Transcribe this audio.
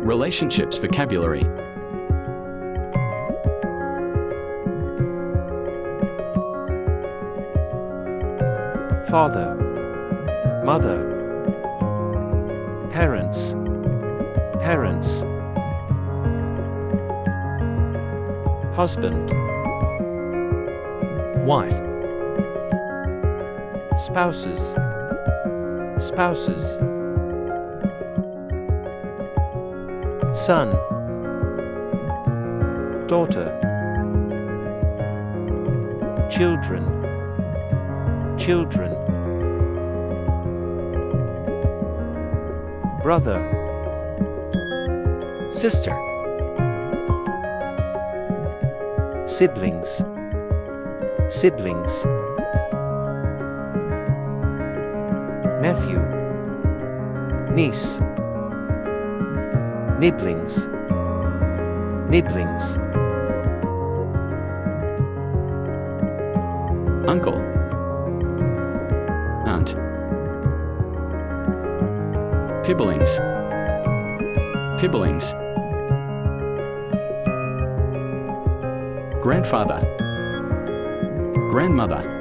Relationships vocabulary. Father, mother, parents, parents, husband, wife, spouses, spouses, son, daughter, children, children, brother, sister, siblings, siblings, nephew, niece, nibblings, nibblings, Uncle, aunt, pibblings, pibblings, grandfather, grandmother,